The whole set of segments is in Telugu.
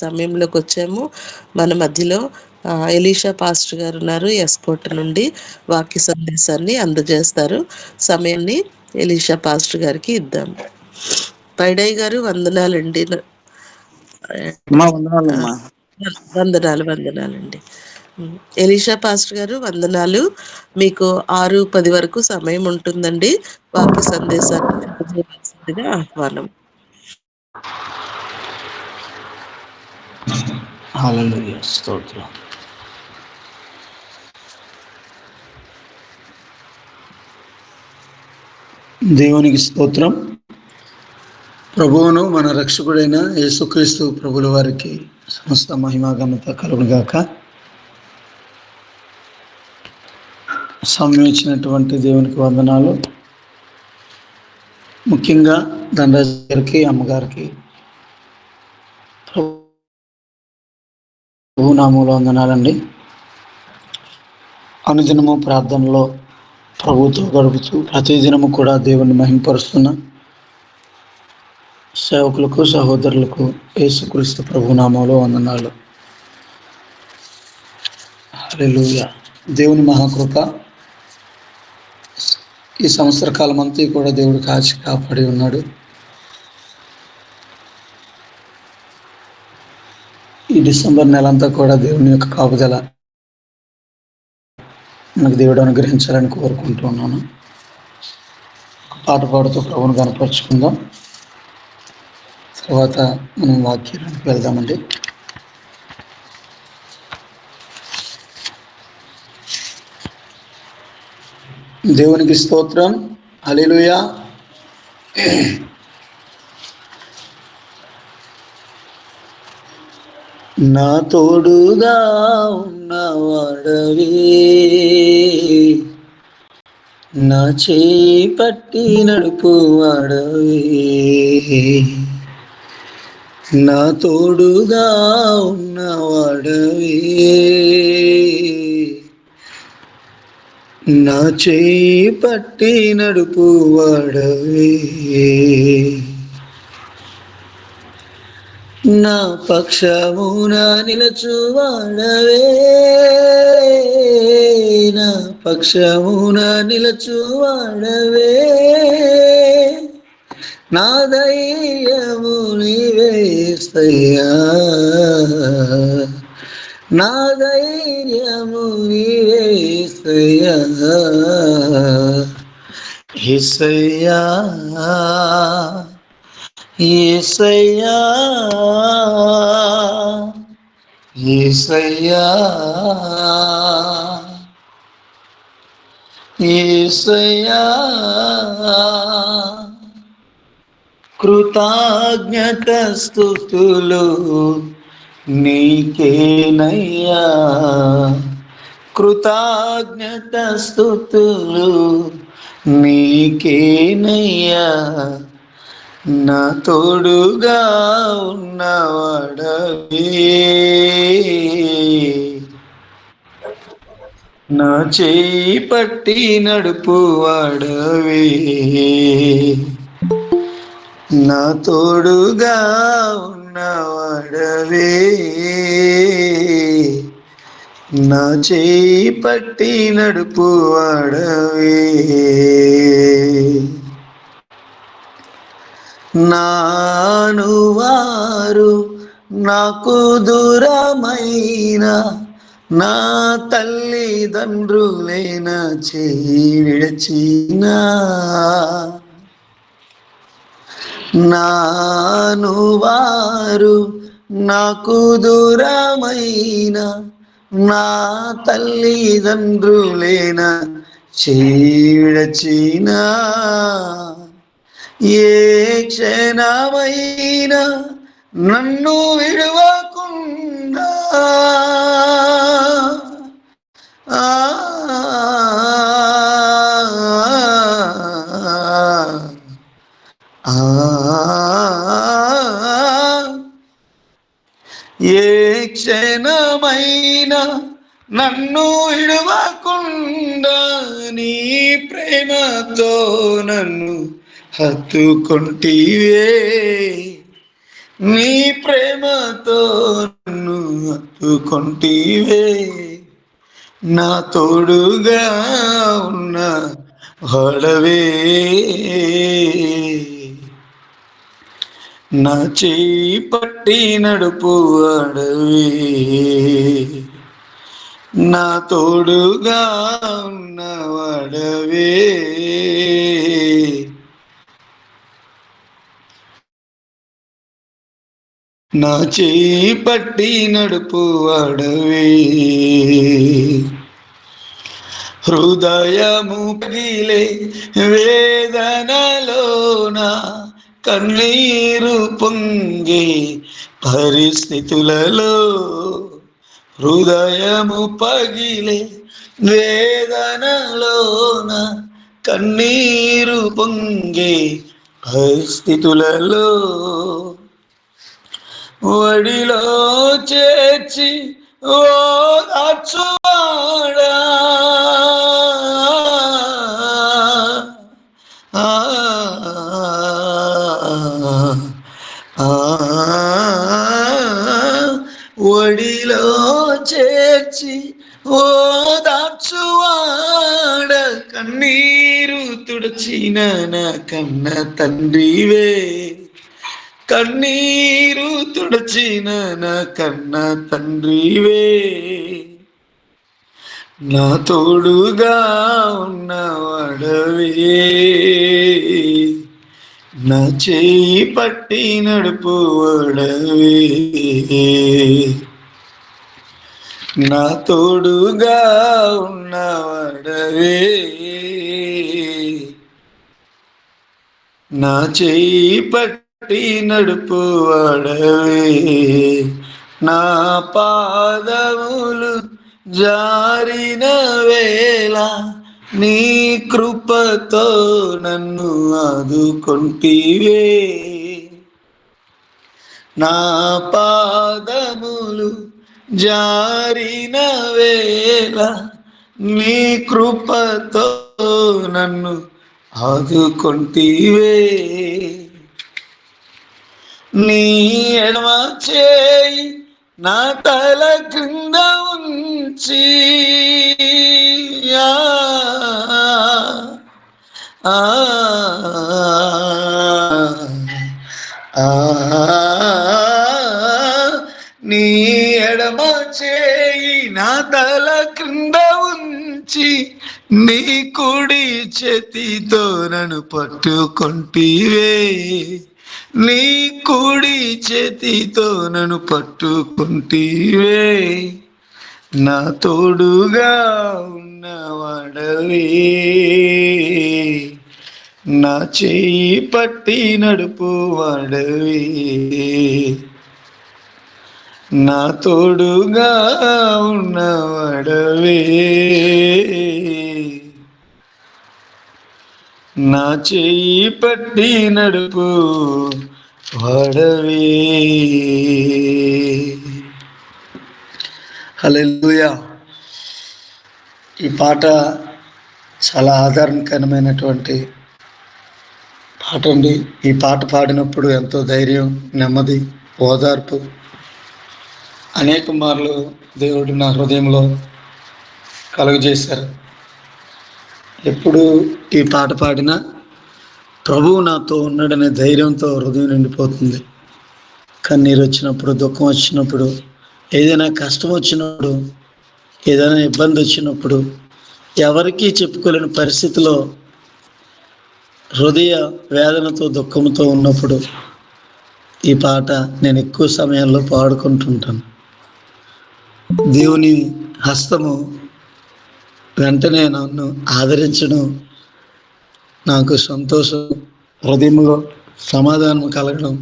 సమయంలోకి వచ్చాము. మన మధ్యలో ఎలీషా పాస్టర్ గారు ఉన్నారు. ఎస్కోట్ నుండి వాక్య సందేశాన్ని అందజేస్తారు. సమయాన్ని ఎలీషా పాస్టర్ గారికి ఇద్దాం. పైడయ్య గారు వందనాలండి. మా వందనాలమ్మా. వందనాలండి. ఎలీషా పాస్టర్ గారు వందనాలు. మీకు 6:10 వరకు సమయం ఉంటుందండి. వాక్య సందేశాన్ని అందజేయవలసిందిగా ఆహ్వానం. హల్లెలూయా, స్తోత్రం. దేవునికి స్తోత్రం. ప్రభువును మన రక్షకుడైన యేసుక్రీస్తు ప్రభుల వారికి సమస్త మహిమా ఘనత కలుగుగాక. సమయం ఇచ్చినటువంటి దేవునికి వందనాలు. ముఖ్యంగా దండరాజు గారికి, అమ్మగారికి ప్రభు నామములో వందనాలండి. అనుదినము ప్రార్థనలో ప్రభుతో గడుపుతూ ప్రతిదినము కూడా దేవుని మహిమపరుస్తున్న సేవకులకు, సహోదరులకు యేసుక్రీస్తు ప్రభు నామములో వందనాలు. హల్లెలూయా. దేవుని మహాకృప ఈ సంవత్సర కాలం అంతా కూడా దేవుడు కాచి కాపాడి ఉన్నాడు. ఈ డిసెంబర్ నెలంతా కూడా దేవుని యొక్క కాపుదల మనకు దేవుడు అనుగ్రహించాలని కోరుకుంటున్నాను. పాట పాడుతూ ప్రభువును కనపరుచుకుందాం. తర్వాత మనం వాక్యానికి వెళ్దామండి. దేవునికి స్తోత్రం. హల్లెలూయా. నా తోడుగా ఉన్నవాడవే, నా చేయి పట్టి నడుపువాడవే, నా తోడుగా ఉన్నవాడవే, నా చేయి పట్టి నడుపువాడవే, నా పక్షమున నిలచువాడవే, నా పక్షమున నిలచువాడవే, నా ధైర్యము నీవేస్తయ్యా, నా ధైర్యము నీవేస్తయ్యా, యేసయ్యా, యేసయ్యా, యేసయ్యా, యేసయ్యా, కృతజ్ఞత స్తుతులు నీకేనయ్యా, కృతజ్ఞత స్తుతులు నీకేనయ్యా, నా తోడుగా ఉన్నవాడవే, నా చేయి పట్టి నడుపువాడవే, నా తోడుగా ఉన్నవాడవే, నా చేయి పట్టి నడుపువాడవే, నాను వారు నాకు దూరమైన నా తల్లిదండ్రులైన చేయి విడచినా, నాను వారు నాకు దూరమైన నా తల్లిదండ్రులైన చేయి విడచినా, ఏ క్షణమైనా నన్ను విడవకుండా ఏ క్షణమైనా నన్ను విడవకుండా నీ ప్రేమతో నన్ను హత్తుకొంటివే, నీ ప్రేమతో నన్ను హత్తుకొంటివే, నా తోడుగా ఉన్న వాడవే, నా చేయి పట్టి నడుపు వాడవే, నా తోడుగా ఉన్న వాడవే, నా చేయి పట్టి నడుపు వాడవే, హృదయము పగిలే వేదనలోన కన్నీరు పొంగే పరిస్థితులలో, హృదయము పగిలే వేదనలోన కన్నీరు పొంగే పరిస్థితులలో, వడిలో చేర్చి ఓదార్చువాడా, ఒడిలో చేర్చి ఓదార్చువాడ, కన్నీరు తుడిచిన నా కన్న తండ్రివే, కన్నీరు తుడిచిన నా కన్న తండ్రివే, నా తోడుగా ఉన్నవాడవే, నా చేయి పట్టి నడుపు వాడవే, నా తోడుగా ఉన్నవాడవే, నా చేయి పట్టి నడుపు వాడవే, నా పాదములు జారిన వేళ నీ కృపతో నన్ను ఆదుకొంటివే, నా పాదములు జారిన వేళ నీ కృపతో నన్ను ఆదుకొంటివే, నీ ఎడమ చేయి నా తల క్రింద ఉంచి నీ ఎడమ చేయి నా తల క్రింద ఉంచి నీ కుడి చేతితో నన్ను పట్టుకొంటివే, నీ కుడి చేతితో నన్ను పట్టుకుంటివే, నా తోడుగా ఉన్నవాడవే, నా చేయి పట్టి నడుపు వాడవే, నా తోడుగా ఉన్నవాడవే, నా చేయి పట్టి నడుపు వాడవే. హల్లెలూయా. ఈ పాట చాలా ఆదరణకరమైనటువంటి పాట అండి. ఈ పాట పాడినప్పుడు ఎంతో ధైర్యం, నెమ్మది, ఓదార్పు అనేక మార్లు దేవుడు నా హృదయంలో కలుగజేశారు. ఎప్పుడు ఈ పాట పాడినా ప్రభువు నాతో ఉన్నాడనే ధైర్యంతో హృదయం నిండిపోతుంది. కన్నీరు వచ్చినప్పుడు, దుఃఖం వచ్చినప్పుడు, ఏదైనా కష్టం వచ్చినప్పుడు, ఏదైనా ఇబ్బంది వచ్చినప్పుడు, ఎవరికీ చెప్పుకోలేని పరిస్థితిలో హృదయ వేదనతో దుఃఖంతో ఉన్నప్పుడు ఈ పాట నేను ఎక్కువ సమయంలో పాడుకుంటుంటాను. దేవుని హస్తము వెంటనే నన్ను ఆదరించడం, నాకు సంతోషం, హృదయంలో సమాధానం కలగడం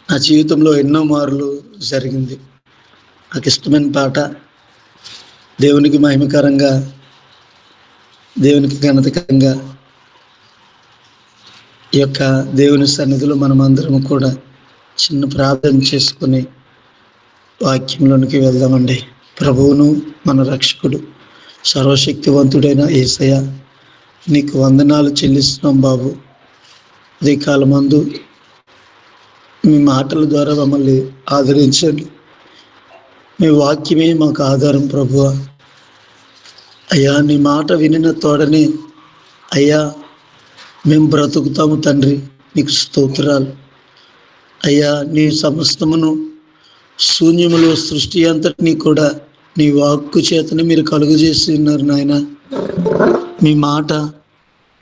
నా జీవితంలో ఎన్నో మార్లు జరిగింది. నాకు ఇష్టమైన పాట, దేవునికి మహిమకరంగా, దేవునికి ఘనతకరంగా ఈ యొక్క దేవుని సన్నిధిలో మనమందరం కూడా చిన్న ప్రార్థన చేసుకుని వాక్యంలోనికి వెళ్దామండి. ప్రభువును మన రక్షకుడు సర్వశక్తివంతుడైన యేసయ్య, నీకు వందనాలు చెల్లిస్తున్నాం బాబు. ఉదయ కాలమందు మీ మాటల ద్వారా మమ్మల్ని ఆదరించండి. మీ వాక్యమే మాకు ఆధారం ప్రభువా. అయ్యా, నీ మాట వినిన తోడనే అయ్యా మేము బ్రతుకుతాము తండ్రి. నీకు స్తోత్రాలు అయ్యా. నీ సమస్తమును శూన్యములో సృష్టి అంతటినీ కూడా నీ వాక్కు చేతనే మీరు కలుగజేసి ఉన్నారు నాయన. మీ మాట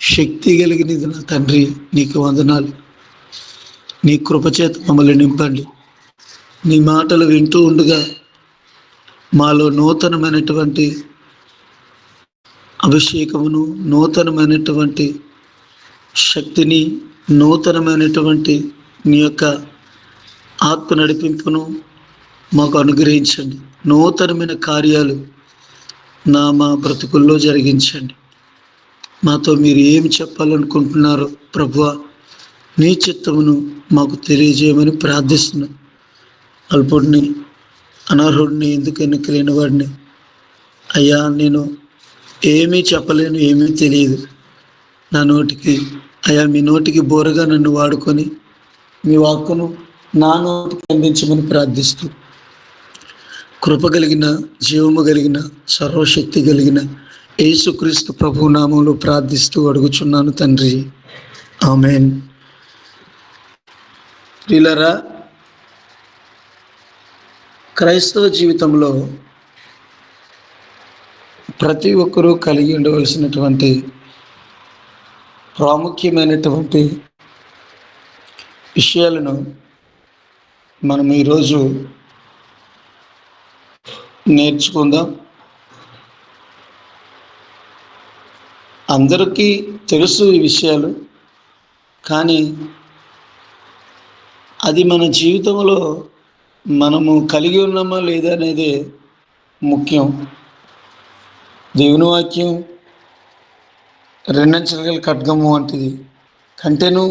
శక్తి కలిగినది నా తండ్రి. నీకు వందనాలు. నీ కృపచేత మమ్మల్ని నింపండి. నీ మాటలు వింటూ ఉండగా మాలో నూతనమైనటువంటి అభిషేకమును, నూతనమైనటువంటి శక్తిని, నూతనమైనటువంటి నీ యొక్క ఆత్మ నడిపింపును మాకు అనుగ్రహించండి. నూతనమైన కార్యాలు మా బ్రతుకుల్లో జరిగించండి. మాతో మీరు ఏమి చెప్పాలనుకుంటున్నారో ప్రభువా, నీ చిత్తమును మాకు తెలియజేయమని ప్రార్థిస్తున్నాను. అల్పుడిని, అనర్హుడిని, ఎందుకు ఎన్నికలేని వాడిని అయ్యా. నేను ఏమీ చెప్పలేను, ఏమీ తెలియదు. నా నోటికి అయ్యా, మీ నోటికి బోరగా నన్ను వాడుకొని మీ వాక్కును నా నోటికి అందించమని ప్రార్థిస్తూ, కృప కలిగిన, జీవము కలిగిన, సర్వశక్తి కలిగిన యేసుక్రీస్తు ప్రభు నామంలో ప్రార్థిస్తూ అడుగుచున్నాను తండ్రి. ఆమేన్. ప్రియులారా, క్రైస్తవ జీవితంలో ప్రతి ఒక్కరూ కలిగి ఉండవలసినటువంటి ప్రాముఖ్యమైనటువంటి విషయాలను మనం ఈరోజు నేర్చుకుందాం. అందరికీ తెలుసు ఈ విషయాలు, కానీ అది మన జీవితంలో మనము కలిగి ఉన్నామా లేదా అనేది ముఖ్యం. దేవుని వాక్యం రెండంచెల గల ఖడ్గము వంటిది, కంటెను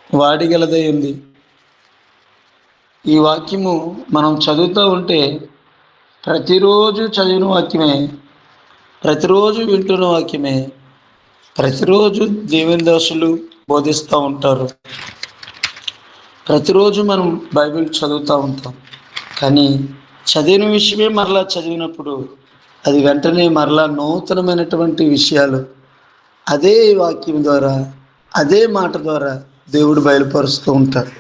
వాడిగలదై ఉంది. ఈ వాక్యము మనం చదువుతూ ఉంటే ప్రతిరోజు చదివిన వాక్యమే, ప్రతిరోజు వింటున్న వాక్యమే, ప్రతిరోజు దేవుని దాసులు బోధిస్తూ ఉంటారు. ప్రతిరోజు మనం బైబిల్ చదువుతూ ఉంటాం, కానీ చదివిన విషయమే మరలా చదివినప్పుడు అది వెంటనే మరలా నూతనమైనటువంటి విషయాలు అదే వాక్యం ద్వారా, అదే మాట ద్వారా దేవుడు బయలుపరుస్తూ ఉంటాడు.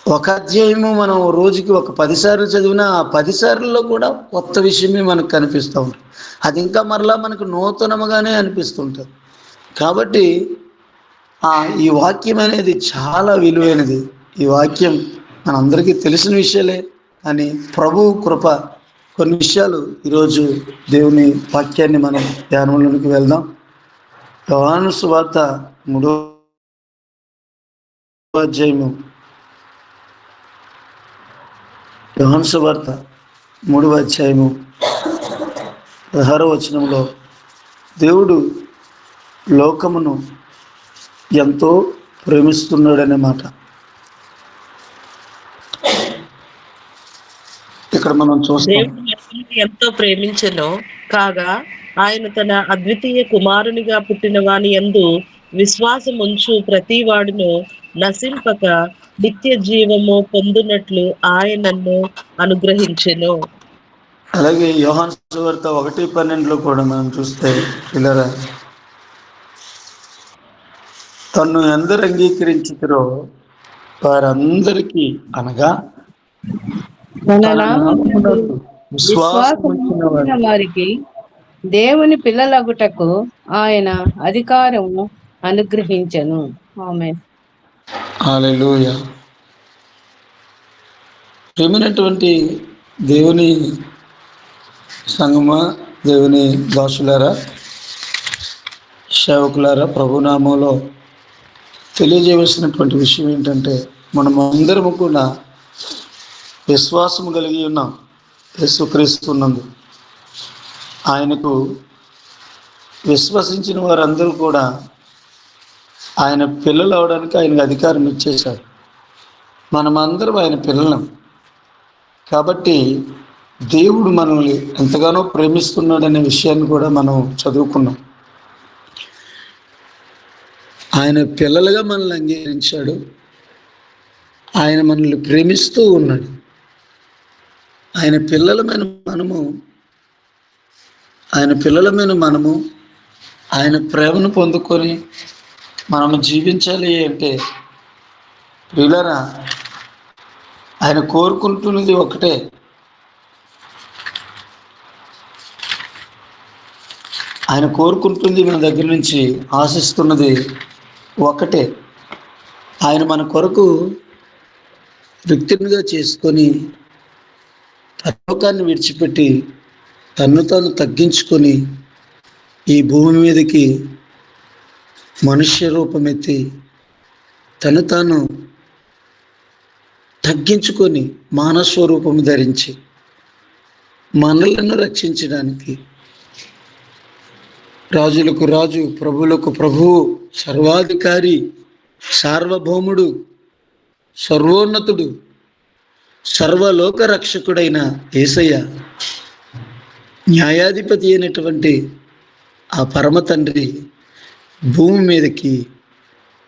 ఒక అధ్యాయము మనం రోజుకి ఒక 10 సార్లు చదివినా ఆ 10 సార్లలో కూడా కొత్త విషయమే మనకు కనిపిస్తూ ఉంటుంది. అది ఇంకా మరలా మనకు నూతనముగానే అనిపిస్తుంటుంది. కాబట్టి ఈ వాక్యం అనేది చాలా విలువైనది. ఈ వాక్యం మనందరికీ తెలిసిన విషయాలే, కానీ ప్రభు కృప కొన్ని విషయాలు ఈరోజు దేవుని వాక్యాన్ని మనం ధ్యానంలోనికి వెళ్దాం. యోహాను సువార్త 3వ అధ్యాయము, యోహాను సువార్త 3వ అధ్యాయము 16వ వచనంలో దేవుడు లోకమును ఎంతో ప్రేమిస్తున్నాడనే మాట ఇక్కడ మనం చూస్తాం. ఎంతో ప్రేమించెను కాగా ఆయన తన అద్వితీయ కుమారునిగా పుట్టిన వాని యందు విశ్వాసం ఉంచు ప్రతి వాడును నశింపక నిత్య జీవము పొందునట్లు ఆయనను అనుగ్రహించెను. అలాగే యోహాను సువార్త 1:12 కూడా మనం చూస్తే, పిల్లరా, తన్ను ఎందరు అంగీకరించుతారో వారందరికీ, అనగా విశ్వాసముంచిన వారికి దేవుని పిల్లలగుటకు ఆయన అధికారము అనుగ్రహించెను. ఆమేన్. హల్లెలూయా. ప్రియమైనటువంటి దేవుని సంగమా, దేవుని దాసులారా, సేవకులారా, ప్రభునామంలో తెలియజేయవలసినటువంటి విషయం ఏంటంటే, మనం అందరము కూడా విశ్వాసము కలిగి ఉన్నాం. యేసుక్రీస్తున్నందు ఆయనకు విశ్వసించిన వారందరూ కూడా ఆయన పిల్లలు అవడానికి ఆయనకు అధికారం ఇచ్చేశారు. మనమందరం ఆయన పిల్లలం. కాబట్టి దేవుడు మనల్ని ఎంతగానో ప్రేమిస్తున్నాడనే విషయాన్ని కూడా మనం చదువుకున్నాం. ఆయన పిల్లలుగా మనల్ని అంగీకరించాడు. ఆయన మనల్ని ప్రేమిస్తూ ఉన్నాడు. ఆయన పిల్లలమైన మనము ఆయన ప్రేమను పొందుకొని మనము జీవించాలి అంటే ప్రియులారా, ఆయన కోరుకుంటున్నది ఒకటే. ఆయన కోరుకుంటుంది మన దగ్గర నుంచి, ఆశిస్తున్నది ఒకటే. ఆయన మన కొరకు వ్యక్తిగా చేసుకొని పరలోకాన్ని విడిచిపెట్టి తన్ను తాను తగ్గించుకొని ఈ భూమి మీదకి మనుష్య రూపమెత్తి తను తాను తగ్గించుకొని మానవ స్వరూపము ధరించి మనలను రక్షించడానికి రాజులకు రాజు, ప్రభువులకు ప్రభువు, సర్వాధికారి, సార్వభౌముడు, సర్వోన్నతుడు, సర్వలోక రక్షకుడైన యేసయ్య, న్యాయాధిపతి అయినటువంటి ఆ పరమ తండ్రి భూమి మీదకి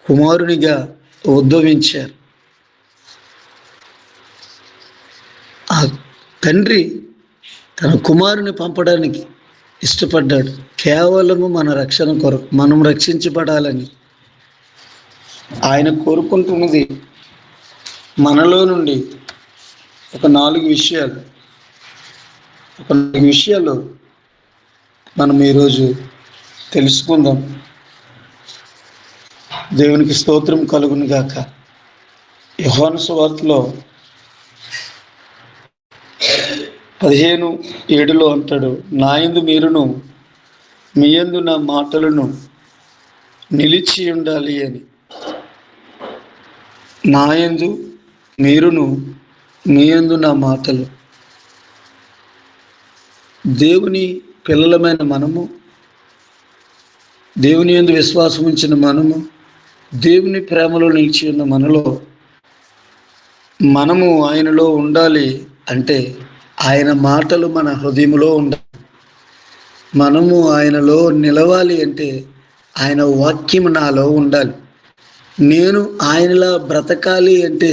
కుమారునిగా ఉద్భవించారు. ఆ తండ్రి తన కుమారుని పంపడానికి ఇష్టపడ్డాడు, కేవలము మన రక్షణ కొరకు, మనం రక్షించబడాలని. ఆయన కోరుకుంటున్నది మనలో నుండి ఒక 4 విషయాలు మనం ఈరోజు తెలుసుకుందాం. దేవునికి స్తోత్రం కలుగును గాక. యోహాను సువార్తలో 15:7 అంటాడు, నా యందు మీరును మీ యందు నా మాటలను నిలిచి ఉండాలి అని. నా యందు మీరును మీ యందు నా మాటలు. దేవుని పిల్లలమైన మనము, దేవుని యందు విశ్వాసం ఉంచిన మనము, దేవుని ప్రేమలో నిలిచి ఉన్న మనము ఆయనలో ఉండాలి అంటే ఆయన మాటలు మన హృదయంలో ఉండాలి. మనము ఆయనలో నిలవాలి అంటే ఆయన వాక్యం నాలో ఉండాలి. నేను ఆయనలా బ్రతకాలి అంటే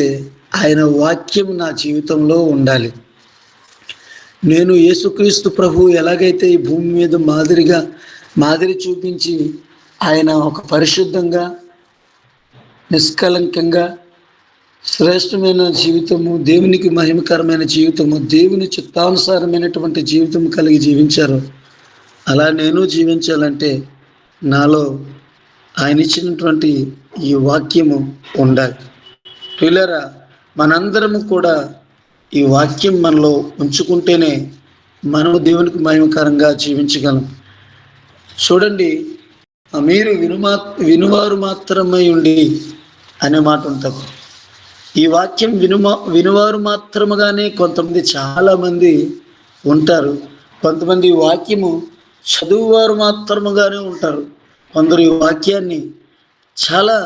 ఆయన వాక్యం నా జీవితంలో ఉండాలి. నేను యేసుక్రీస్తు ప్రభు ఎలాగైతే ఈ భూమి మీద మాదిరి చూపించి ఆయన ఒక పరిశుద్ధంగా, నిష్కలంకంగా, శ్రేష్టమైన జీవితము, దేవునికి మహిమకరమైన జీవితము, దేవుని చిత్తానుసారమైనటువంటి జీవితం కలిగి జీవించారు, అలా నేను జీవించాలంటే నాలో ఆయన ఇచ్చినటువంటి ఈ వాక్యము ఉండాలి. పిల్లరా, మనందరము కూడా ఈ వాక్యం మనలో ఉంచుకుంటేనే మనము దేవునికి మహిమకరంగా జీవించగలం. చూడండి, మీరు వినువారు మాత్రమై ఉండి అనే మాట ఉంటుంది. ఈ వాక్యం వినువారు మాత్రముగానే కొంతమంది, చాలామంది ఉంటారు. కొంతమంది వాక్యము చదువువారు మాత్రముగానే ఉంటారు. కొందరు ఈ వాక్యాన్ని చాలా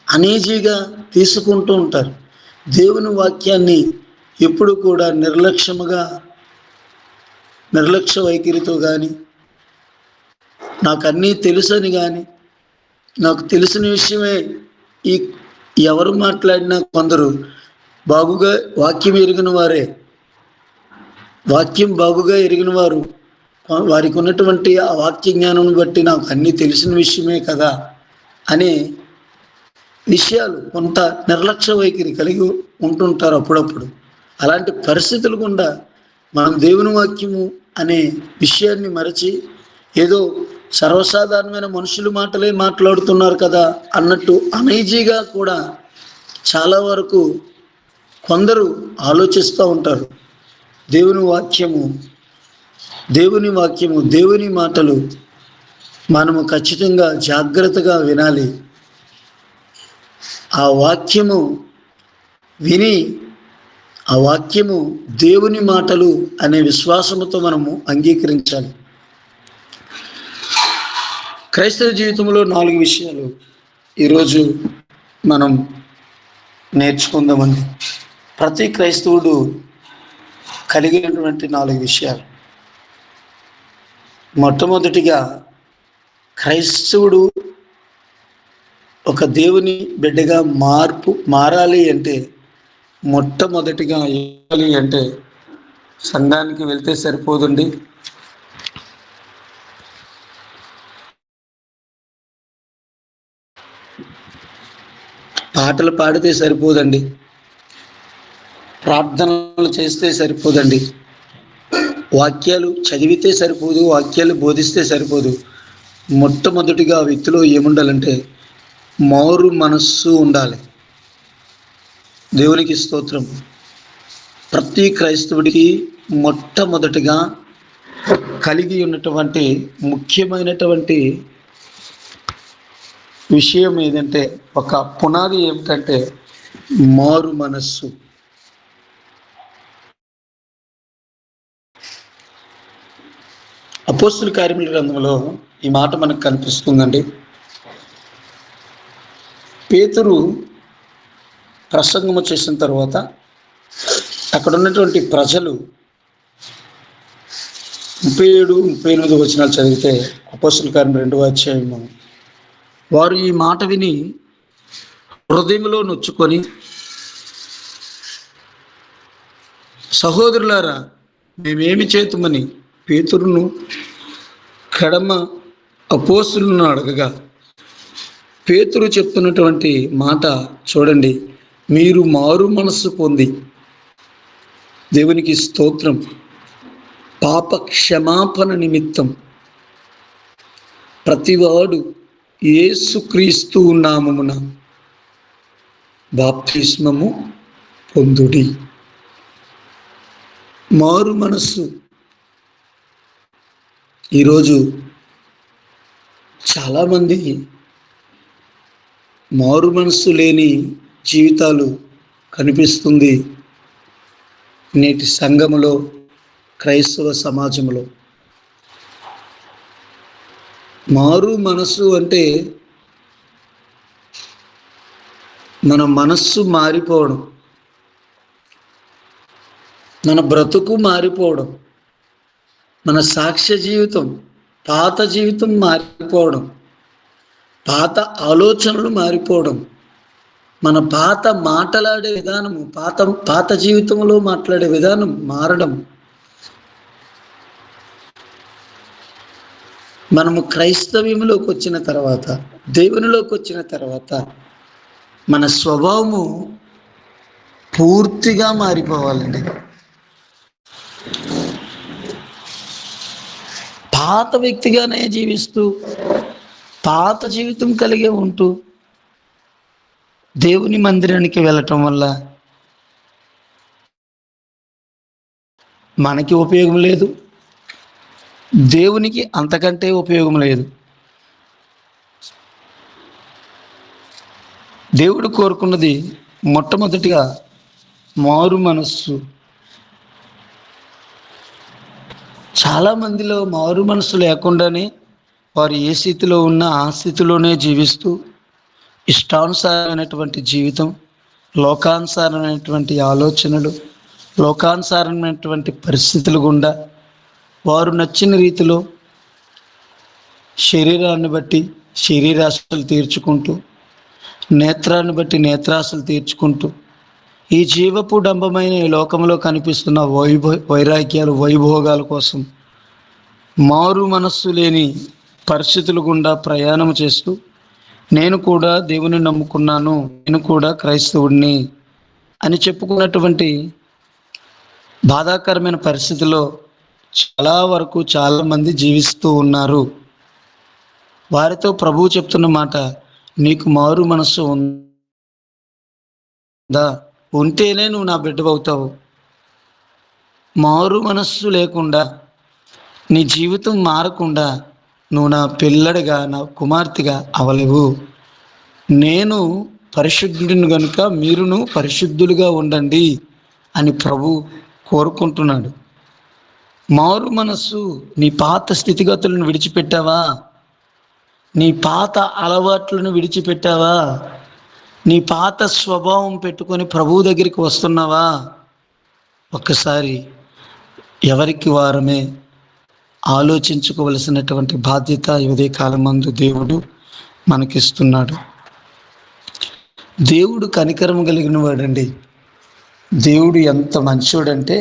అనీజీగా తీసుకుంటూ ఉంటారు. దేవుని వాక్యాన్ని ఎప్పుడు కూడా నిర్లక్ష్య వైఖరితో కానీ, నాకు అన్నీ తెలుసని కానీ, నాకు తెలిసిన విషయమే ఎవరు మాట్లాడినా, కొందరు బాగుగా వాక్యం ఎరిగిన వారు వారికి ఉన్నటువంటి ఆ వాక్య జ్ఞానం బట్టి నాకు అన్నీ తెలిసిన విషయమే కదా అనే విషయాలు కొంత నిర్లక్ష్య వైఖరి కలిగి ఉంటుంటారు అప్పుడప్పుడు. అలాంటి పరిస్థితులు గుండా మనం దేవుని వాక్యము అనే విషయాన్ని మరచి ఏదో సర్వసాధారణమైన మనుషులు మాటలే మాట్లాడుతున్నారు కదా అన్నట్టు అనీజీగా కూడా చాలా వరకు కొందరు ఆలోచిస్తూ ఉంటారు. దేవుని వాక్యము, దేవుని మాటలు మనము ఖచ్చితంగా జాగ్రత్తగా వినాలి. ఆ వాక్యము విని, ఆ వాక్యము దేవుని మాటలు అనే విశ్వాసముతో మనము అంగీకరించాలి. క్రైస్తవ జీవితంలో 4 విషయాలు ఈరోజు మనం నేర్చుకుందామండి. ప్రతి క్రైస్తవుడు కలిగినటువంటి 4 విషయాలు. మొట్టమొదటిగా, క్రైస్తవుడు ఒక దేవుని బిడ్డగా మారాలి అంటే మొట్టమొదటిగా ఇవ్వాలి అంటే సంఘానికి వెళ్తే సరిపోదండి. పాటలు పాడితే సరిపోదండి. ప్రార్థనలు చేస్తే సరిపోదండి. వాక్యాలు చదివితే సరిపోదు, వాక్యాలు బోధిస్తే సరిపోదు. మొట్టమొదటిగా ఆ వ్యక్తిలో ఏముండాలంటే మారు మనస్సు ఉండాలి. దేవునికి స్తోత్రం. ప్రతి క్రైస్తవుడికి మొట్టమొదటిగా కలిగి ఉన్నటువంటి ముఖ్యమైనటువంటి విషయం ఏదంటే, ఒక పునాది ఏమిటంటే మారు మనస్సు. అపోస్తుల కార్యముల గ్రంథంలో ఈ మాట మనకు కనిపిస్తుందండి. పేతురు ప్రసంగము చేసిన తర్వాత అక్కడ ఉన్నటువంటి ప్రజలు 37, 38 వచనాలు చదివితే, అపోస్తుల కార్యం 2వ అధ్యాయము, వారు ఈ మాట విని హృదయంలో నొచ్చుకొని, సహోదరులారా మేమేమి చేతుమని పేతురును కడమ అపోస్తులను అడగగా, పేతురు చెప్తున్నటువంటి మాట చూడండి. మీరు మారు మనస్సు పొంది, దేవునికి స్తోత్రం, పాప క్షమాపణ నిమిత్తం ప్రతివాడు యేసుక్రీస్తు నామమున బాప్తిస్మము పొందుడి. మారు మనస్సు. ఈరోజు చాలామంది మారు మనస్సు లేని జీవితాలు కనిపిస్తుంది నేటి సంఘములో, క్రైస్తవ సమాజంలో. మారు మనస్సు అంటే మన మనస్సు మారిపోవడం, మన బ్రతుకు మారిపోవడం, మన సాక్ష్య జీవితం, పాత జీవితం మారిపోవడం, పాత ఆలోచనలు మారిపోవడం, మన పాత మాట్లాడే విధానము, పాత జీవితంలో మాట్లాడే విధానం మారడం. మనము క్రైస్తవ్యంలోకి వచ్చిన తర్వాత, దేవునిలోకి వచ్చిన తర్వాత మన స్వభావము పూర్తిగా మారిపోవాలండి. పాత వ్యక్తిగానే జీవిస్తూ, పాత జీవితం కలిగే ఉంటూ దేవుని మందిరానికి వెళ్ళటం వల్ల మనకి ఉపయోగం లేదు, దేవునికి అంతకంటే ఉపయోగం లేదు. దేవుడు కోరుకున్నది మొట్టమొదటిగా మారు మనస్సు. చాలామందిలో మారు మనస్సు లేకుండానే వారు ఏ స్థితిలో ఉన్నా ఆ స్థితిలోనే జీవిస్తూ, ఇష్టానుసారమైనటువంటి జీవితం, లోకానుసారమైనటువంటి ఆలోచనలు, లోకానుసారమైనటువంటి పరిస్థితులు గుండా వారు నచ్చిన రీతిలో శరీరాన్ని బట్టి శరీరాశలు తీర్చుకుంటూ, నేత్రాన్ని బట్టి నేత్రాశలు తీర్చుకుంటూ, ఈ జీవపు డంబమైన ఈ లోకంలో కనిపిస్తున్న వైరాగ్యాలు, వైభోగాల కోసం మారు మనస్సు లేని పరిస్థితులు గుండా ప్రయాణం చేస్తూ, నేను కూడా దేవుని నమ్ముకున్నాను, నేను కూడా క్రైస్తవుడిని అని చెప్పుకున్నటువంటి బాధాకరమైన పరిస్థితిలో చాలా వరకు చాలామంది జీవిస్తూ ఉన్నారు. వారితో ప్రభువు చెప్తున్న మాట, నీకు మారు మనస్సు ఉందా? ఉంటేనే నువ్వు నా బిడ్డవవుతావు. మారు మనస్సు లేకుండా, నీ జీవితం మారకుండా నువ్వు నా పిల్లడిగా, నా కుమార్తెగా అవలేవు. నేను పరిశుద్ధుడిని కనుక మీరును పరిశుద్ధులుగా ఉండండి అని ప్రభు కోరుకుంటున్నాడు. మారు మనస్సు. నీ పాత స్థితిగతులను విడిచిపెట్టావా? నీ పాత అలవాట్లను విడిచిపెట్టావా? నీ పాత స్వభావం పెట్టుకొని ప్రభువు దగ్గరికి వస్తున్నావా? ఒక్కసారి ఎవరికి వారమే ఆలోచించుకోవలసినటువంటి బాధ్యత ఈ ఉదయకాలం మందు దేవుడు మనకిస్తున్నాడు. దేవుడు కనికరం కలిగిన వాడండి. దేవుడు ఎంత మంచోడంటే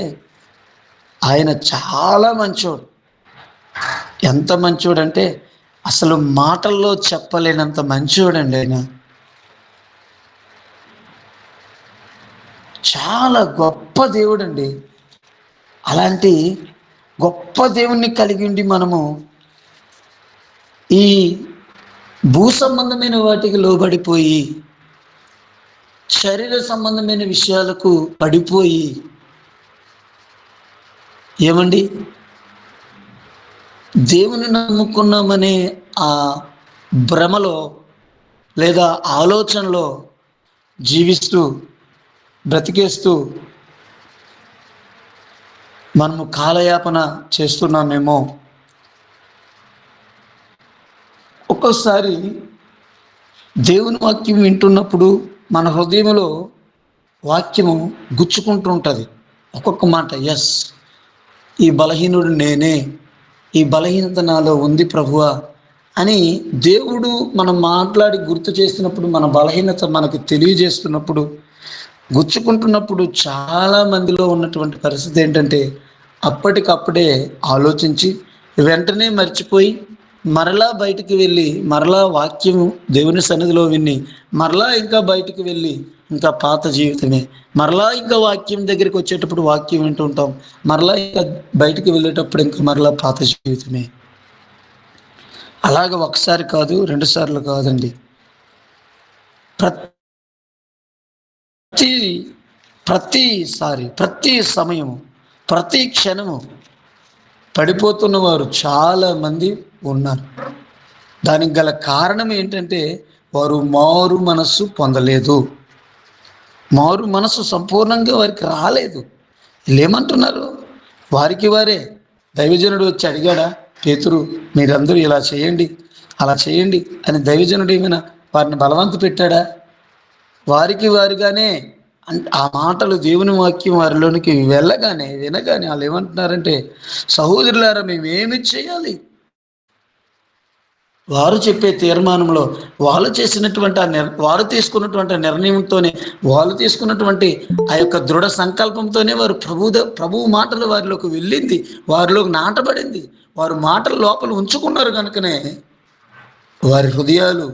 ఆయన చాలా మంచోడు. ఎంత మంచోడంటే అసలు మాటల్లో చెప్పలేనంత మంచోడండి ఆయన. చాలా గొప్ప దేవుడండి. అలాంటి గొప్ప దేవుణ్ణి కలిగి ఉండి మనము ఈ భూ సంబంధమైన వాటికి లోబడిపోయి శరీర సంబంధమైన విషయాలకు పడిపోయి ఏమండి దేవుని నమ్ముకున్నామనే ఆ భ్రమలో లేదా ఆలోచనలో జీవిస్తూ బ్రతికేస్తూ మనము కాలయాపన చేస్తున్నామేమో. ఒక్కోసారి దేవుని వాక్యం వింటున్నప్పుడు మన హృదయంలో వాక్యము గుచ్చుకుంటూ ఉంటుంది. ఒక్కొక్క మాట, ఎస్, ఈ బలహీనుడు నేనే, ఈ బలహీనత నాలో ఉంది ప్రభువా అని దేవుడు మనం మాట్లాడి గుర్తు చేసినప్పుడు, మన బలహీనత మనకు తెలియజేస్తున్నప్పుడు, గుచ్చుకుంటున్నప్పుడు చాలా మందిలో ఉన్నటువంటి పరిస్థితి ఏంటంటే అప్పటికప్పుడే ఆలోచించి వెంటనే మర్చిపోయి మరలా బయటికి వెళ్ళి మరలా వాక్యం దేవుని సన్నిధిలో విని మరలా ఇంకా బయటికి వెళ్ళి ఇంకా పాత జీవితమే, మరలా ఇంకా వాక్యం దగ్గరికి వచ్చేటప్పుడు వాక్యం వింటుంటాం, మరలా ఇంకా బయటికి వెళ్ళేటప్పుడు ఇంకా మరలా పాత జీవితమే. అలాగ ఒకసారి కాదు, 2 సార్లు కాదండి. ప్రతిసారి, ప్రతి సమయము, ప్రతి క్షణము పడిపోతున్న వారు చాలామంది ఉన్నారు. దానికి గల కారణం ఏంటంటే వారు మారు మనస్సు పొందలేదు. మారు మనస్సు సంపూర్ణంగా వారికి రాలేదు. వీళ్ళేమంటున్నారు, వారికి వారే. దైవజనుడు వచ్చి అడిగాడా, పేతురు మీరందరూ ఇలా చేయండి అలా చేయండి అని దైవజనుడు ఏమైనా వారిని బలవంత పెట్టాడా? వారికి వారిగానే ఆ మాటలు దేవుని వాక్యం వారిలోనికి వినగానే వాళ్ళు ఏమంటున్నారంటే, సహోదరులారా మేమేమి చేయాలి? వారు చెప్పే తీర్మానంలో వాళ్ళు చేసినటువంటి వారు తీసుకున్నటువంటి నిర్ణయంతోనే, వాళ్ళు తీసుకున్నటువంటి ఆ యొక్క దృఢ సంకల్పంతోనే వారు ప్రభువు మాటలు వారిలోకి వెళ్ళింది, వారిలోకి నాటబడింది. వారు మాటలు లోపల ఉంచుకున్నారు కనుకనే వారి హృదయాలు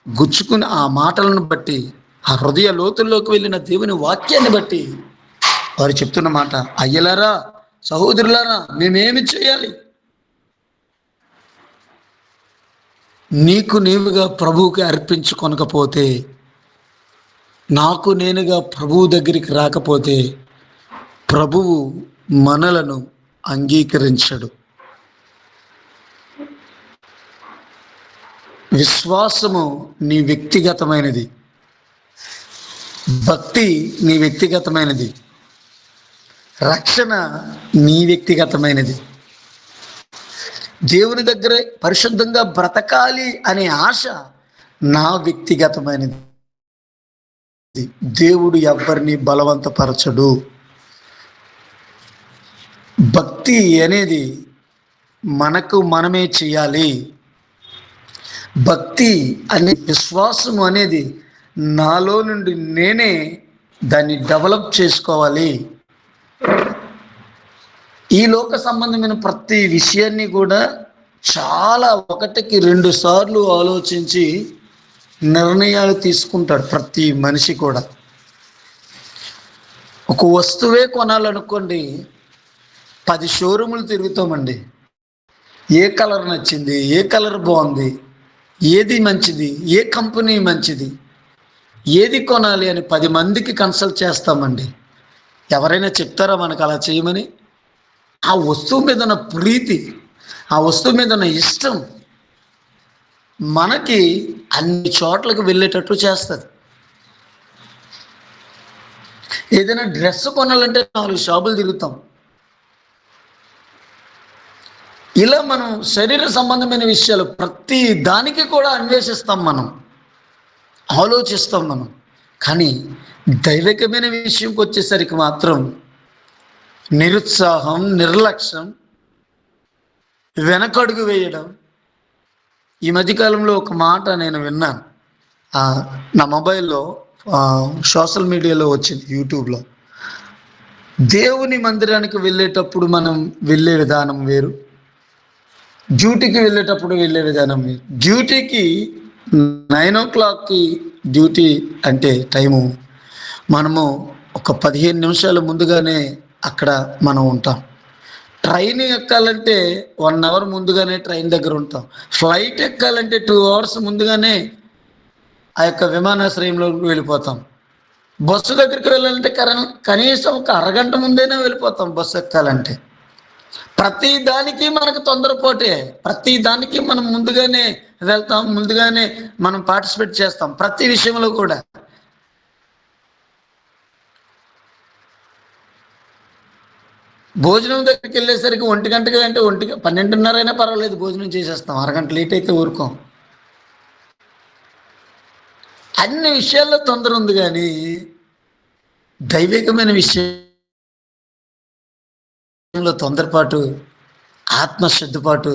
గుచ్చుకుని ఆ మాటలను బట్టి, ఆ హృదయ లోతుల్లోకి వెళ్ళిన దేవుని వాక్యాన్ని బట్టి వారు చెప్తున్న మాట, అయ్యలారా సహోదరులారా మేమేమి చేయాలి? నీకు నీవుగా ప్రభువుకి అర్పించుకొనకపోతే, నాకు నేనుగా ప్రభువు దగ్గరికి రాకపోతే ప్రభువు మనలను అంగీకరించడు. విశ్వాసము నీ వ్యక్తిగతమైనది, భక్తి నీ వ్యక్తిగతమైనది, రక్షణ నీ వ్యక్తిగతమైనది. దేవుని దగ్గర పరిశుద్ధంగా బ్రతకాలి అనే ఆశ నా వ్యక్తిగతమైనది. దేవుడు ఎవ్వరిని బలవంతపరచడు. భక్తి అనేది మనకు మనమే చేయాలి. భక్తి అనే విశ్వాసము అనేది నాలో నుండి నేనే దాన్ని డెవలప్ చేసుకోవాలి. ఈ లోక సంబంధమైన ప్రతి విషయాన్ని కూడా చాలా 1కి 2 సార్లు ఆలోచించి నిర్ణయాలు తీసుకుంటాడు ప్రతి మనిషి కూడా. ఒక వస్తువే కొనాలనుకోండి, 10 షోరూములు తిరుగుతామండి. ఏ కలర్ నచ్చింది, ఏ కలర్ బాగుంది, ఏది మంచిది, ఏ కంపెనీ మంచిది, ఏది కొనాలి అని 10 మందికి కన్సల్ట్ చేస్తామండి. ఎవరైనా చెప్తారా మనకు అలా చేయమని? ఆ వస్తువు మీద ఉన్న ప్రీతి, ఆ వస్తువు మీద ఉన్న ఇష్టం మనకి అన్ని చోట్లకు వెళ్ళేటట్టు చేస్తుంది. ఏదైనా డ్రెస్ కొనాలంటే 4 షాపులు తిరుగుతాం. ఇలా మనం శరీర సంబంధమైన విషయాలు ప్రతి దానికి కూడా అన్వేషిస్తాం, మనం ఆలోచిస్తాం మనం. కానీ దైవికమైన విషయంకి వచ్చేసరికి మాత్రం నిరుత్సాహం, నిర్లక్ష్యం, వెనకడుగు వేయడం. ఈ మధ్యకాలంలో ఒక మాట నేను విన్నాను, నా మొబైల్లో సోషల్ మీడియాలో వచ్చింది, యూట్యూబ్లో. దేవుని మందిరానికి వెళ్ళేటప్పుడు మనం వెళ్ళే విధానం వేరు, డ్యూటీకి వెళ్ళేటప్పుడు వెళ్ళే విధానం వేరు. డ్యూటీకి 9 o'clockకి డ్యూటీ అంటే టైము, మనము ఒక 15 నిమిషాల ముందుగానే అక్కడ మనం ఉంటాం. ట్రైన్ ఎక్కాలంటే 1 hour ముందుగానే ట్రైన్ దగ్గర ఉంటాం. ఫ్లైట్ ఎక్కాలంటే 2 hours ముందుగానే ఆ యొక్క విమానాశ్రయంలో వెళ్ళిపోతాం. బస్సు దగ్గరికి వెళ్ళాలంటే కనీసం ఒక అరగంట ముందేనే వెళ్ళిపోతాం బస్సు ఎక్కాలంటే. ప్రతి దానికి మనకు తొందరపాటే, ప్రతి దానికి మనం ముందుగానే వెళ్తాం, ముందుగానే మనం పార్టిసిపేట్ చేస్తాం ప్రతి విషయంలో కూడా. భోజనం దగ్గరికి వెళ్ళేసరికి 1 గంటకి అంటే 12:30 అయినా పర్వాలేదు, భోజనం చేసేస్తాం. అరగంట లేట్ అయితే ఊరుకోం. అన్ని విషయాల్లో తొందర ఉంది, కానీ దైవికమైన విషయంలో తొందరపాటు, ఆత్మ సిద్ధపాటు,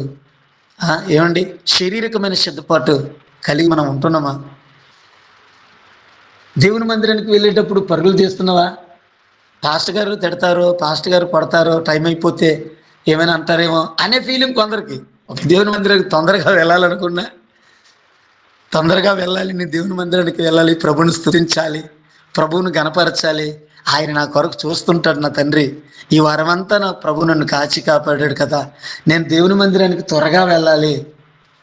ఏమండి, శారీరకమైన సిద్ధపాటు కలిగి మనం ఉంటున్నామా? దేవుని మందిరానికి వెళ్ళేటప్పుడు పరుగులు తీస్తున్నావా? పాస్టర్ గారు తిడతారో, పాస్టర్ గారు కొడతారో, టైం అయిపోతే ఏమైనా అంటారేమో అనే ఫీలింగ్ కొందరికి. ఒక దేవుని మందిరానికి తొందరగా వెళ్ళాలనుకున్నా, తొందరగా వెళ్ళాలి, నేను దేవుని మందిరానికి వెళ్ళాలి, ప్రభువుని స్తుతించాలి, ప్రభువుని గణపరచాలి, ఆయన నా కొరకు చూస్తుంటాడు, నా తండ్రి ఈ వారమంతా నా ప్రభు నన్ను కాచి కాపాడాడు కదా, నేను దేవుని మందిరానికి త్వరగా వెళ్ళాలి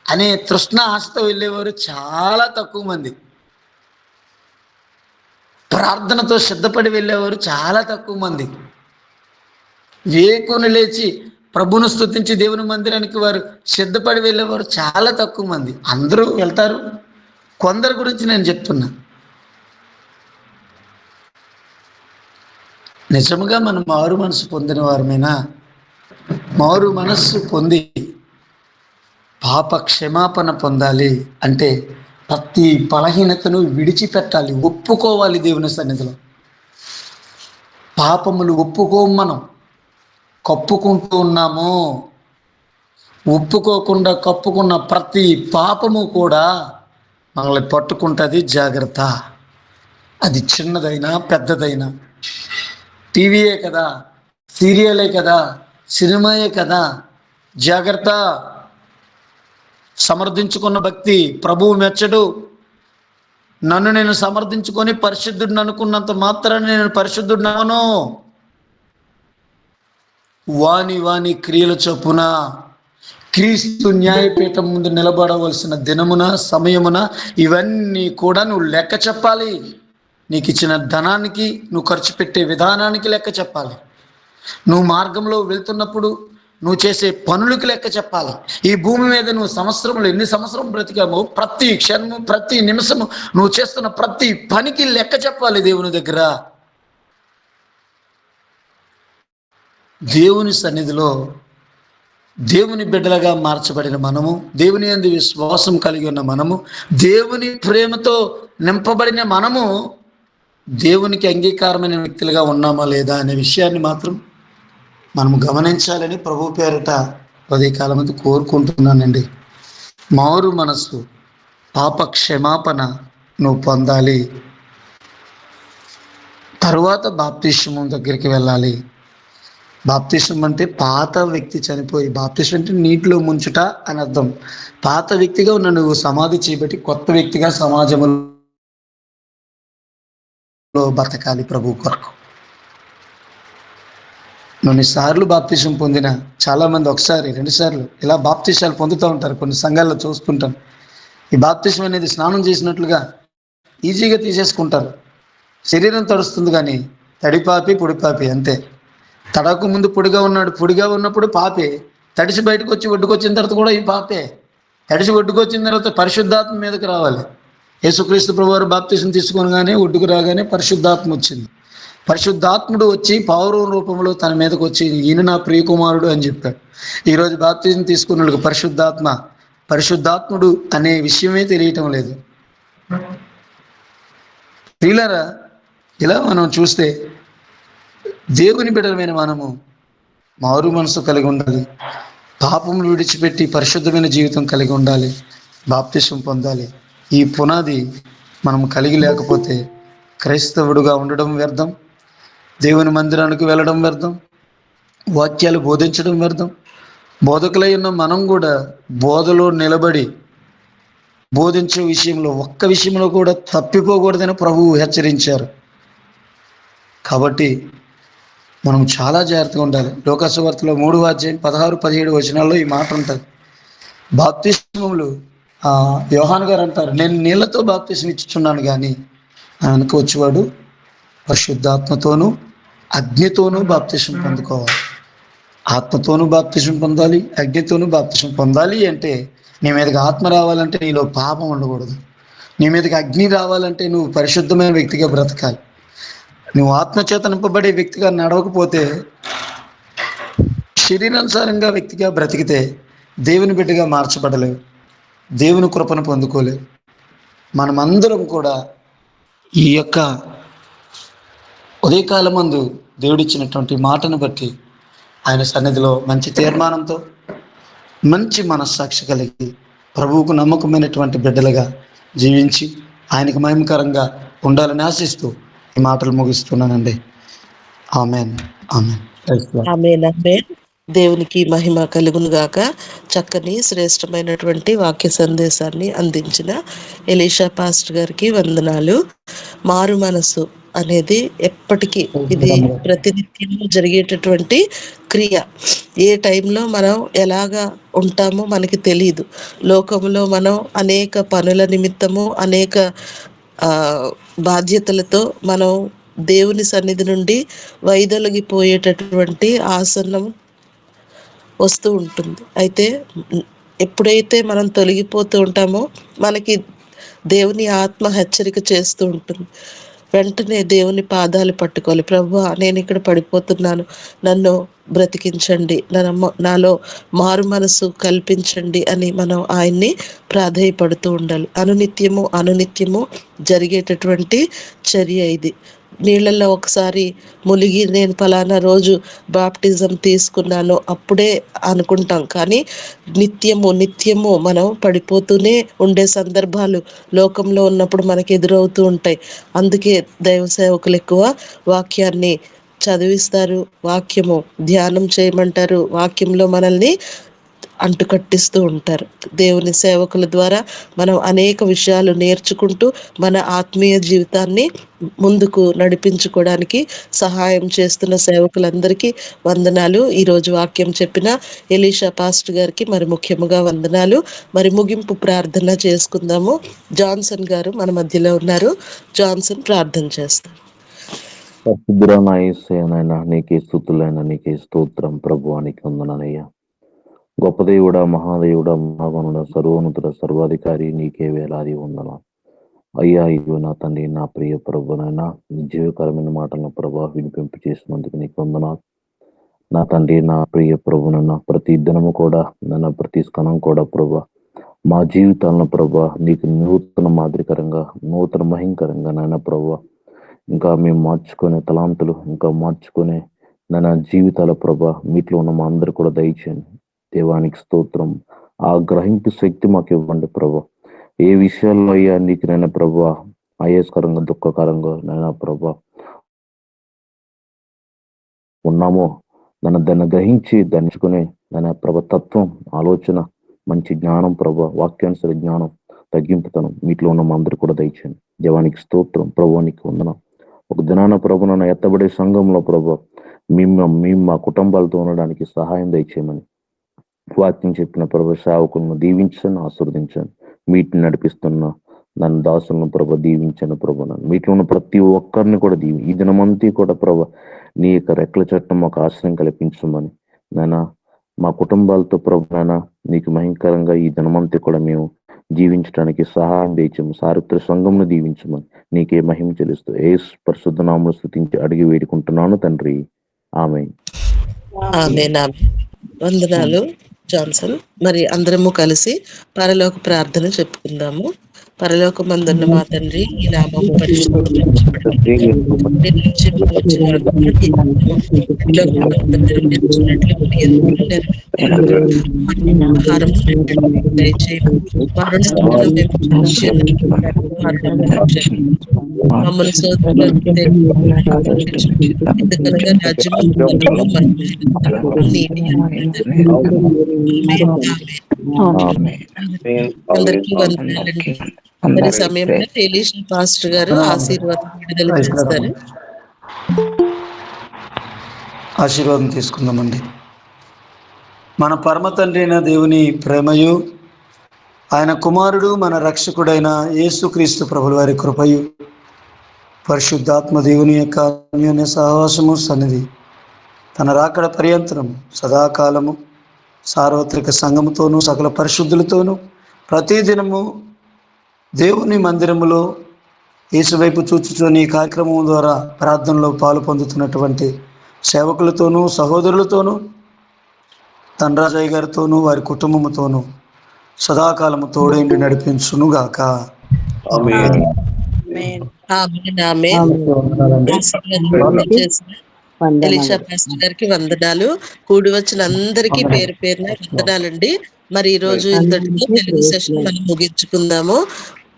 అనే తృష్ణ ఆశతో వెళ్ళేవారు చాలా తక్కువ మంది. ప్రార్థనతో సిద్ధపడి వెళ్ళేవారు చాలా తక్కువ మంది. వేకుని లేచి ప్రభువును స్తుతించి దేవుని మందిరానికి వారు సిద్ధపడి వెళ్ళేవారు చాలా తక్కువ మంది. అందరూ వెళ్తారు, కొందరు గురించి నేను చెప్తున్నా. నిజముగా మనం మారు మనసు పొందిన వారమైనా, మారు మనస్సు పొంది పాప క్షమాపణ పొందాలి అంటే ప్రతి బలహీనతను విడిచిపెట్టాలి, ఒప్పుకోవాలి దేవుని సన్నిధిలో. పాపములు మనం కప్పుకుంటూ ఉన్నాము. ఒప్పుకోకుండా కప్పుకున్న ప్రతి పాపము కూడా మనల్ని పట్టుకుంటుంది. జాగ్రత్త. అది చిన్నదైనా పెద్దదైనా, టీవీయే కదా, సీరియలే కదా, సినిమాయే కదా, జాగ్రత్త. సమర్థించుకున్న భక్తి ప్రభువు మెచ్చడు. నన్ను నేను సమర్థించుకొని పరిశుద్ధుడిని అనుకున్నంత మాత్రాన్ని నేను పరిశుద్ధుడినవను. వాని వాని క్రియల చొప్పున క్రీస్తు న్యాయపీఠం ముందు నిలబడవలసిన దినమున, సమయమున ఇవన్నీ కూడా నువ్వు లెక్క చెప్పాలి. నీకు ఇచ్చిన ధనానికి, నువ్వు ఖర్చు పెట్టే విధానానికి లెక్క చెప్పాలి. నువ్వు మార్గంలో వెళ్తున్నప్పుడు నువ్వు చేసే పనులకు లెక్క చెప్పాలి. ఈ భూమి మీద నువ్వు సంవత్సరంలో ఎన్ని సంవత్సరం బ్రతికామో, ప్రతి క్షణము, ప్రతి నిమిషము నువ్వు చేస్తున్న ప్రతి పనికి లెక్క చెప్పాలి దేవుని దగ్గర. దేవుని సన్నిధిలో దేవుని బిడ్డలుగా మార్చబడిన మనము, దేవుని యందు విశ్వాసం కలిగి ఉన్న మనము, దేవుని ప్రేమతో నింపబడిన మనము దేవునికి అంగీకారమైన వ్యక్తులుగా ఉన్నామా లేదా అనే విషయాన్ని మాత్రం మనము గమనించాలని ప్రభు పేరిట ఉదయకాలం కోరుకుంటున్నానండి. మారు మనసు, పాప క్షమాపణ నువ్వు పొందాలి. తరువాత బాప్తిస్మం దగ్గరికి వెళ్ళాలి. బాప్తిస్మం అంటే పాత వ్యక్తి చనిపోయి, బాప్తిస్మం అంటే నీటిలో ముంచుట అని అర్థం. పాత వ్యక్తిగా ఉన్న నువ్వు సమాధి చేయబట్టి కొత్త వ్యక్తిగా సమాజంలో బతకాలి ప్రభు కొరకు. కొన్నిసార్లు బాప్తిసం పొందిన చాలామంది 1 2 సార్లు ఇలా బాప్తిసాలు పొందుతూ ఉంటారు. కొన్ని సంఘాల్లో చూసుకుంటాం. ఈ బాప్తిసం అనేది స్నానం చేసినట్లుగా ఈజీగా తీసేసుకుంటారు. శరీరం తడుస్తుంది కానీ తడిపాపి పొడిపాపి అంతే. తడకు ముందు పొడిగా ఉన్నాడు, పొడిగా ఉన్నప్పుడు పాపే. తడిసి బయటకు వచ్చి ఒడ్డుకొచ్చిన తర్వాత కూడా ఈ పాపే. తడిసి ఒడ్డుకొచ్చిన తర్వాత పరిశుద్ధాత్మ మీదకి రావాలి. యేసుక్రీస్తు ప్రభువారు బాప్తిసం తీసుకొనగానే ఒడ్డుకు రాగానే పరిశుద్ధాత్మ వచ్చింది. పరిశుద్ధాత్ముడు వచ్చి పౌరవ రూపంలో తన మీదకి వచ్చి ఈయన నా ప్రియకుమారుడు అని చెప్పాడు. ఈరోజు బాప్తిసం తీసుకున్న వాళ్ళకి పరిశుద్ధాత్ముడు అనే విషయమే తెలియటం లేదు. ప్రియులారా, ఇలా మనం చూస్తే దేవుని బిడ్డలమైన మనము మారు మనసు కలిగి ఉండాలి. పాపములు విడిచిపెట్టి పరిశుద్ధమైన జీవితం కలిగి ఉండాలి. బాప్తిసం పొందాలి. ఈ పునాది మనం కలిగి లేకపోతే క్రైస్తవుడుగా ఉండడం వ్యర్థం, దేవుని మందిరానికి వెళ్ళడం వ్యర్థం, వాక్యాలు బోధించడం వ్యర్థం. బోధకులై ఉన్న మనం కూడా బోధలో నిలబడి బోధించే విషయంలో ఒక్క విషయంలో కూడా తప్పిపోకూడదని ప్రభువు హెచ్చరించారు. కాబట్టి మనం చాలా జాగ్రత్తగా ఉండాలి. లోకాసు వార్తలో 3:16-17 ఈ మాట ఉంటుంది. బాప్తిస్మములు యోహాను గారు అంటారు, నేను నీళ్లతో బాప్తిస్మం ఇచ్చుచున్నాను, కానీ వెనక వచ్చేవాడు పరిశుద్ధాత్మతోనూ అగ్నితోనూ బాప్తిస్మం పొందుకోవాలి. ఆత్మతోనూ బాప్తిస్మం పొందాలి, అగ్నితోనూ బాప్తిస్మం పొందాలి. అంటే నీ మీదకి ఆత్మ రావాలంటే నీలో పాపం ఉండకూడదు. నీ మీదకి అగ్ని రావాలంటే నువ్వు పరిశుద్ధమైన వ్యక్తిగా బ్రతకాలి. నువ్వు ఆత్మచేత నింపబడే వ్యక్తిగా నడవకపోతే, శరీరానుసారంగా వ్యక్తిగా బ్రతికితే దేవుని బిడ్డగా మార్చబడలేవు, దేవుని కృపను పొందుకోలేవు. మనమందరం కూడా ఈ యొక్క ఉదయకాలం మందు దేవుడిచ్చినటువంటి మాటను బట్టి ఆయన సన్నిధిలో మంచి తీర్మానంతో, మంచి మనస్సాక్షి కలిగి, ప్రభువుకు నమ్మకమైనటువంటి బిడ్డలుగా జీవించి ఆయనకు మహిమకరంగా ఉండాలని ఆశిస్తూ ఈ మాటలు ముగిస్తున్నానండి. ఆమేన్, ఆమేన్, ఆమేన్, ఆమేన్. దేవునికి మహిమ కలుగును గాక. చక్కని శ్రేష్టమైనటువంటి వాక్య సందేశాన్ని అందించిన ఎలీషా పాస్టర్ గారికి వందనాలు. మారు మనసు అనేది ఎప్పటికీ ఇది ప్రతినిత్యం జరిగేటటువంటి క్రియ. ఏ టైంలో మనం ఎలాగా ఉంటామో మనకి తెలియదు. లోకంలో మనం అనేక పనుల నిమిత్తము, అనేక బాధ్యతలతో మనం దేవుని సన్నిధి నుండి వైదొలగిపోయేటటువంటి ఆసనం వస్తూ ఉంటుంది. అయితే ఎప్పుడైతే మనం తొలగిపోతూ ఉంటామో మనకి దేవుని ఆత్మ హెచ్చరిక చేస్తూ ఉంటుంది. వెంటనే దేవుని పాదాలు పట్టుకోవాలి. ప్రభువా, నేను ఇక్కడ పడిపోతున్నాను, నన్ను బ్రతికించండి, నాలో మారు మనసు కల్పించండి అని మనం ఆయన్ని ప్రాధేయపడుతూ ఉండాలి. అనునిత్యము జరిగేటటువంటి చర్య ఇది. నీళ్ళల్లో ఒకసారి ములిగి నేను ఫలానా రోజు బాప్టిజం తీసుకున్నాను అప్పుడే అనుకుంటాం, కానీ నిత్యము మనం పడిపోతూనే ఉండే సందర్భాలు లోకంలో ఉన్నప్పుడు మనకి ఎదురవుతూ ఉంటాయి. అందుకే దైవ సేవకులు ఎక్కువ వాక్యాన్ని చదివిస్తారు, వాక్యము ధ్యానం చేయమంటారు, వాక్యంలో మనల్ని అంటుకట్టిస్తూ ఉంటారు. దేవుని సేవకుల ద్వారా మనం అనేక విషయాలు నేర్చుకుంటూ మన ఆత్మీయ జీవితాన్ని ముందుకు నడిపించుకోవడానికి సహాయం చేస్తున్న సేవకులందరికీ వందనాలు. ఈరోజు వాక్యం చెప్పిన ఎలీషా పాస్టర్ గారికి మరి ముఖ్యముగా వందనాలు. మరి ముగింపు ప్రార్థన చేసుకుందాము. జాన్సన్ గారు మన మధ్యలో ఉన్నారు. జాన్సన్ ప్రార్థన చేస్తారు. పరిశుద్ధుడైన యేసయ్యా, నీకే స్తుతులైన, నీకే స్తోత్రం ప్రభువానికి వందనాలయ్యా. గొప్ప దేవుడా, మహాదేవుడా, మహాగణుడ, సర్వోన్నతుడ, సర్వాధికారి, నీకే వేలాది వందనాలు అయ్యా. ఇదిగో నా తండ్రి, నా ప్రియ ప్రభునైనా జీవకరమైన మాటలను ప్రభా వినిపింపు చేసినందుకు నీకు వందనాలు. నా తండ్రి, నా ప్రియ ప్రభునైనా ప్రతి దినము కూడా, నన్ను ప్రతి క్షణం కూడా ప్రభా మా జీవితాలను ప్రభా నీకు నూతన మాదిరికరంగా, నూతన మహింకరంగా నాయన ప్రభా ఇంకా మేము మార్చుకునే తలాంతులు, ఇంకా మార్చుకునే నా జీవితాల ప్రభా మీట్లో ఉన్న మా అందరూ కూడా దయచేయండి. దేవానికి స్తోత్రం. ఆ గ్రహింపు శక్తి మాకు ఇవ్వండి ప్రభా. ఏ విషయాల్లో అయ్యా నీకు నైనా ప్రభా ఆయాస్కరంగా, దుఃఖకరంగా నైనా ప్రభా ఉన్నామో దాన్ని గ్రహించి ధరించుకునే నైనా ప్రభ తత్వం, ఆలోచన, మంచి జ్ఞానం ప్రభా, వాక్యానుసర జ్ఞానం, తగ్గింపుతనం మీట్లో ఉన్న మా అందరూ కూడా దయచేయండి. దేవానికి స్తోత్రం. ప్రభువానికి వందనం. ఒక దినాన ప్రభు నన్ను ఎత్తబడే సంఘంలో ప్రభా మేము మా కుటుంబాలతో ఉండడానికి సహాయం దయచేయమని వాక్యం చెప్పిన ప్రభు సేవకులను దీవించండి, ఆశీర్వదించండి. వీటిని నడిపిస్తున్న నన్ను దాసులను ప్రభ దీవించండి. ప్రభు నన్ను వీటిలో ఉన్న ప్రతి ఒక్కరిని కూడా ఈ దినమంతా కూడా ప్రభ నీ యొక్క రెక్కల చట్టం మాకు ఆశ్రయం కల్పించమని నాయన మా కుటుంబాలతో ప్రభు నాయన నీకు మహింకరంగా ఈ దినమంతా కూడా మేము జీవించడానికి సహాయం దయచేయము. సార్వత్రిక సంఘంను దీవించమని నీకే మహిమ చెల్లిస్తూ యేసు పరిశుద్ధ నామములో స్తుతించి అడిగి వేడుకుంటున్నాను తండ్రి. ఆమేన్. వందనాలు జాన్సన్. మరి అందరము కలిసి పరలోక ప్రార్థన చెప్పుకుందాము. పరలోకమందున్న మా తండ్రి, ఈ నామము పరిశుద్ధపరచబడి మమ్మల్ని శోధనలోకి ఎందుకనగా రాజ్యము బలము మహిమ నీతి అందరికీ వందనాలండి. మరి సమయంలో ఎలీషా పాస్టర్ గారు ఆశీర్వాదం విడుదల చేస్తారు. ఆశీర్వాదం తీసుకుందామండి. మన పరమ తండ్రి అయిన దేవుని ప్రేమయు, ఆయన కుమారుడు మన రక్షకుడైన యేసుక్రీస్తు ప్రభుల వారి కృపయు, పరిశుద్ధాత్మ దేవుని యొక్క అన్యోన్య సహవాసము సన్నిధి తన రాకడ పర్యంతరం సదాకాలము సార్వత్రిక సంఘముతోనూ సకల పరిశుద్ధులతోనూ ప్రతిదినము దేవుని మందిరములో యేసువైపు చూచుచుని ఈ కార్యక్రమం ద్వారా ప్రార్థనలో పాలు పొందుతున్నటువంటి సేవకులతోనూ సహోదరులతోనూ తండ్రాజయ్య గారితోనూ వారి కుటుంబముతోనూ సదాకాలము తోడేండి నడిపించునుగాక. ఎలీషా పాస్టర్ గారికి వందనాలు. కూడి వచ్చిన అందరికీ పేరు పేరున వందనాలండి. మరి ఈ రోజు ఇంతటితో తెలుగు సెషన్ మనం ముగించుకుందాము.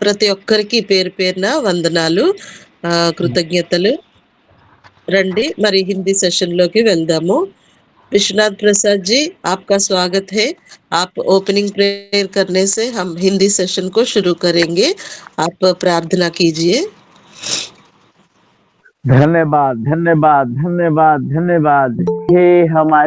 ప్రతి ఒక్కరికి పేరు పేరున వందనాలు, కృతజ్ఞతలు. రండి మరి హిందీ సెషన్ లోకి వెళ్దాము. विश्वनाथ प्रसाद जी, आपका स्वागत है. आप ओपनिंग प्रेयर करने से हम हिंदी सेशन को शुरू करेंगे. आप प्रार्थना कीजिए. धन्यवाद धन्यवाद धन्यवाद धन्यवाद हे हमारे